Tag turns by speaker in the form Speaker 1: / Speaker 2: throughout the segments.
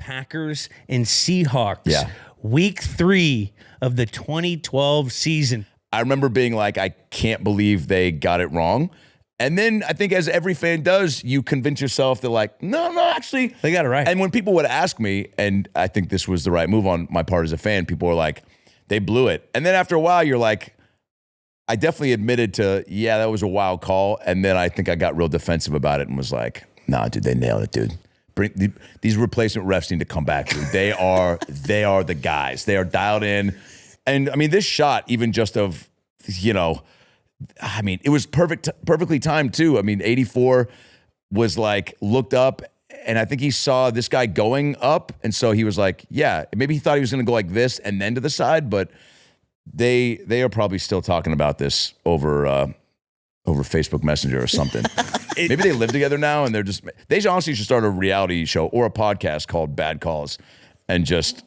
Speaker 1: Packers and Seahawks.
Speaker 2: Yeah.
Speaker 1: Week 3 of the 2012 season.
Speaker 2: I remember being like, I can't believe they got it wrong. And then I think as every fan does, you convince yourself that like, no, actually.
Speaker 1: They got it right.
Speaker 2: And when people would ask me, and I think this was the right move on my part as a fan, people were like, they blew it. And then after a while, you're like, I definitely admitted to, yeah, that was a wild call. And then I think I got real defensive about it and was like, nah, dude, they nailed it, dude. These replacement refs need to come back, dude. They are the guys. They are dialed in. And I mean, this shot, even just of, I mean, it was perfectly timed too. I mean, 84 was like looked up, and I think he saw this guy going up, and so he was like, yeah, maybe he thought he was going to go like this and then to the side, but they are probably still talking about this over Facebook Messenger or something. Maybe they live together now, and they honestly should start a reality show or a podcast called Bad Calls and just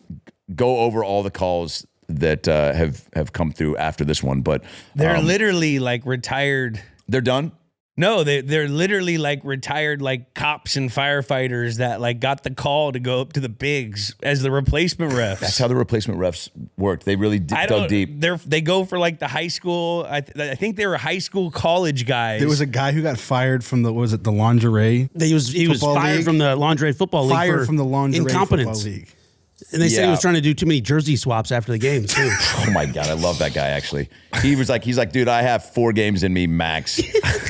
Speaker 2: go over all the calls that have come through after this one. But
Speaker 1: they're literally like retired.
Speaker 2: They're done?
Speaker 1: No, they're literally like retired like cops and firefighters that like got the call to go up to the bigs as the replacement refs.
Speaker 2: That's how the replacement refs worked. They really dug deep.
Speaker 1: They go for like the high school. I think they were high school, college guys.
Speaker 3: There was a guy who got fired from the lingerie.
Speaker 4: He was fired from the lingerie football league.
Speaker 3: Fired from the lingerie
Speaker 4: incompetence.
Speaker 3: football league.
Speaker 4: And they said he was trying to do too many jersey swaps after the game, too.
Speaker 2: Oh, my God. I love that guy, actually. He's like, dude, I have 4 games in me max.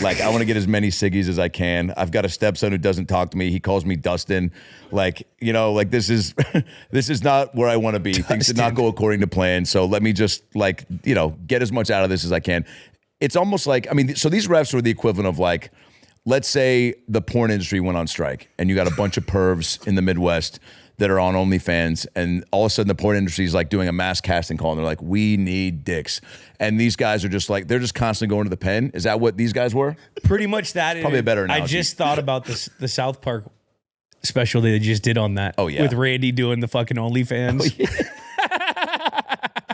Speaker 2: Like, I want to get as many ciggies as I can. I've got a stepson who doesn't talk to me. He calls me Dustin. Like, this is not where I want to be. Things did not go according to plan. So let me just, get as much out of this as I can. It's almost like, so these refs were the equivalent of like, let's say the porn industry went on strike and you got a bunch of pervs in the Midwest that are on OnlyFans, and all of a sudden the porn industry is like doing a mass casting call, and they're like, we need dicks. And these guys are just like, they're just constantly going to the pen. Is that what these guys were?
Speaker 1: Pretty much that.
Speaker 2: Probably a better analogy.
Speaker 1: I just thought about the South Park special they just did on that.
Speaker 2: Oh, yeah.
Speaker 1: With Randy doing the fucking OnlyFans.
Speaker 2: Oh, yeah.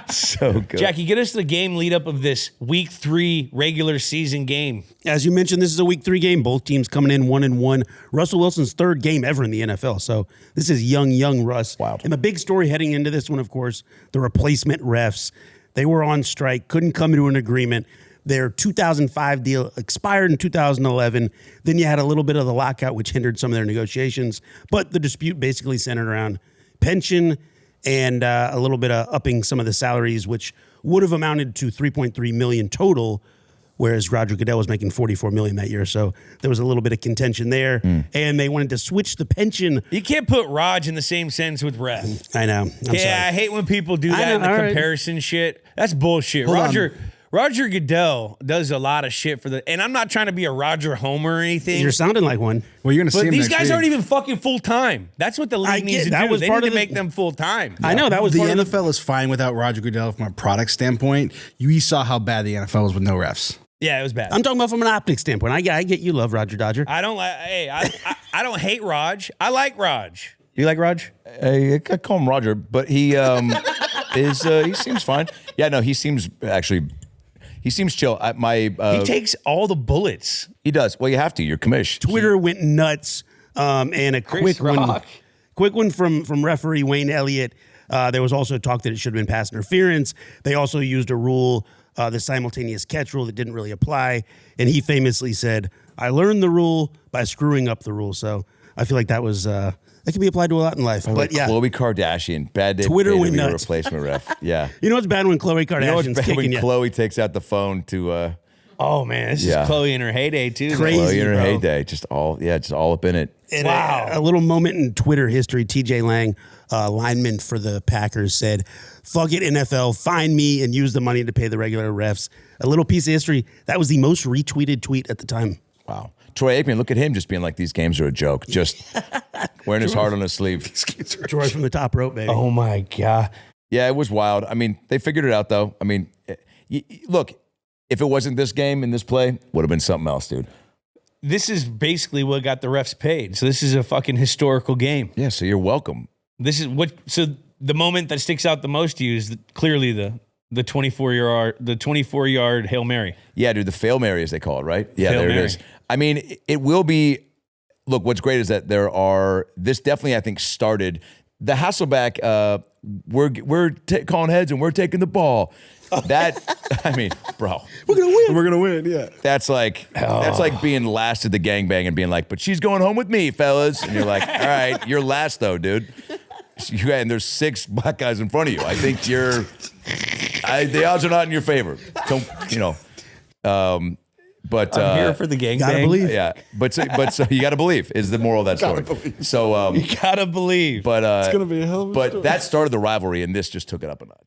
Speaker 2: So good.
Speaker 1: Jackie, get us the game lead up of this week 3 regular season game.
Speaker 4: As you mentioned, this is a week 3 game. Both teams coming in 1-1. Russell Wilson's 3rd game ever in the NFL. So this is young Russ.
Speaker 2: Wow.
Speaker 4: And the big story heading into this one, of course, the replacement refs. They were on strike, couldn't come to an agreement. Their 2005 deal expired in 2011. Then you had a little bit of the lockout, which hindered some of their negotiations. But the dispute basically centered around pension and a little bit of upping some of the salaries, which would have amounted to $3.3 million total, whereas Roger Goodell was making $44 million that year. So there was a little bit of contention there, and they wanted to switch the pension.
Speaker 1: You can't put Raj in the same sentence with ref.
Speaker 4: I know. I'm sorry.
Speaker 1: I hate when people do that in the comparison shit. That's bullshit. Roger Goodell does a lot of shit for and I'm not trying to be a Roger Homer or anything.
Speaker 4: You're sounding like one.
Speaker 3: Well, you're going to see
Speaker 1: But
Speaker 3: him
Speaker 1: these
Speaker 3: next
Speaker 1: guys
Speaker 3: week.
Speaker 1: aren't even fucking full time. That's what the league needs to do. They need to make them full time.
Speaker 4: I know that was
Speaker 3: the
Speaker 4: part of
Speaker 3: NFL is fine without Roger Goodell from a product standpoint. You saw how bad the NFL was with no refs.
Speaker 1: Yeah, it was bad.
Speaker 4: I'm talking about from an optics standpoint. I get you love Roger Dodger.
Speaker 1: I don't like. Hey, I don't hate Raj. I like Raj. You like Raj?
Speaker 2: I call him Roger, but he he seems fine. Yeah, no, he seems chill.
Speaker 1: He takes all the bullets.
Speaker 2: He does. Well, you have to. You're commish.
Speaker 4: Twitter went nuts, and a quick one from referee Wayne Elliott. There was also talk that it should have been pass interference. They also used a rule, the simultaneous catch rule, that didn't really apply. And he famously said, "I learned the rule by screwing up the rule." So I feel like that was that can be applied to a lot in life. But yeah,
Speaker 2: Khloe Kardashian, bad day.
Speaker 4: Twitter went
Speaker 2: to be a
Speaker 4: nuts.
Speaker 2: replacement ref. Yeah.
Speaker 4: You know what's bad when Khloe Kardashian's
Speaker 2: You know what's bad
Speaker 4: kicking
Speaker 2: when
Speaker 4: you?
Speaker 2: Khloe takes out the phone to.
Speaker 1: Oh man, this is Khloe in her heyday too.
Speaker 4: Crazy,
Speaker 2: Khloe in her
Speaker 4: bro.
Speaker 2: heyday, just all up in it.
Speaker 4: And a little moment in Twitter history. TJ Lang, lineman for the Packers, said, "Fuck it, NFL, find me and use the money to pay the regular refs." A little piece of history. That was the most retweeted tweet at the time.
Speaker 2: Wow. Troy Aikman, look at him just being like, these games are a joke. Just wearing his heart on his sleeve.
Speaker 4: George from the top rope, baby.
Speaker 1: Oh my God.
Speaker 2: Yeah, it was wild. I mean, they figured it out though. I mean, look, if it wasn't this game and this play, would have been something else, dude.
Speaker 1: This is basically what got the refs paid. So this is a fucking historical game.
Speaker 2: Yeah, so you're welcome.
Speaker 1: This is so the moment that sticks out the most to you is clearly the 24-yard Hail Mary.
Speaker 2: Yeah, dude, the fail Mary as they call it, right? Yeah,
Speaker 1: Fail
Speaker 2: there
Speaker 1: Mary.
Speaker 2: it is. I mean, it will be. look, what's great is that this definitely, I think, started the Hasselback, we're calling heads and we're taking the ball. That, I mean, bro.
Speaker 3: We're going to win, yeah.
Speaker 2: That's like being last at the gangbang and being like, but she's going home with me, fellas. And you're like, all right, you're last though, dude. And there's 6 black guys in front of you. I think the odds are not in your favor. So, but
Speaker 1: I'm here for the gangbang.
Speaker 4: Gotta believe.
Speaker 2: Yeah, but so you got to believe is the moral of that story. So
Speaker 1: you gotta believe.
Speaker 2: But
Speaker 3: It's gonna be a hell of a story.
Speaker 2: But that started the rivalry, and this just took it up a notch.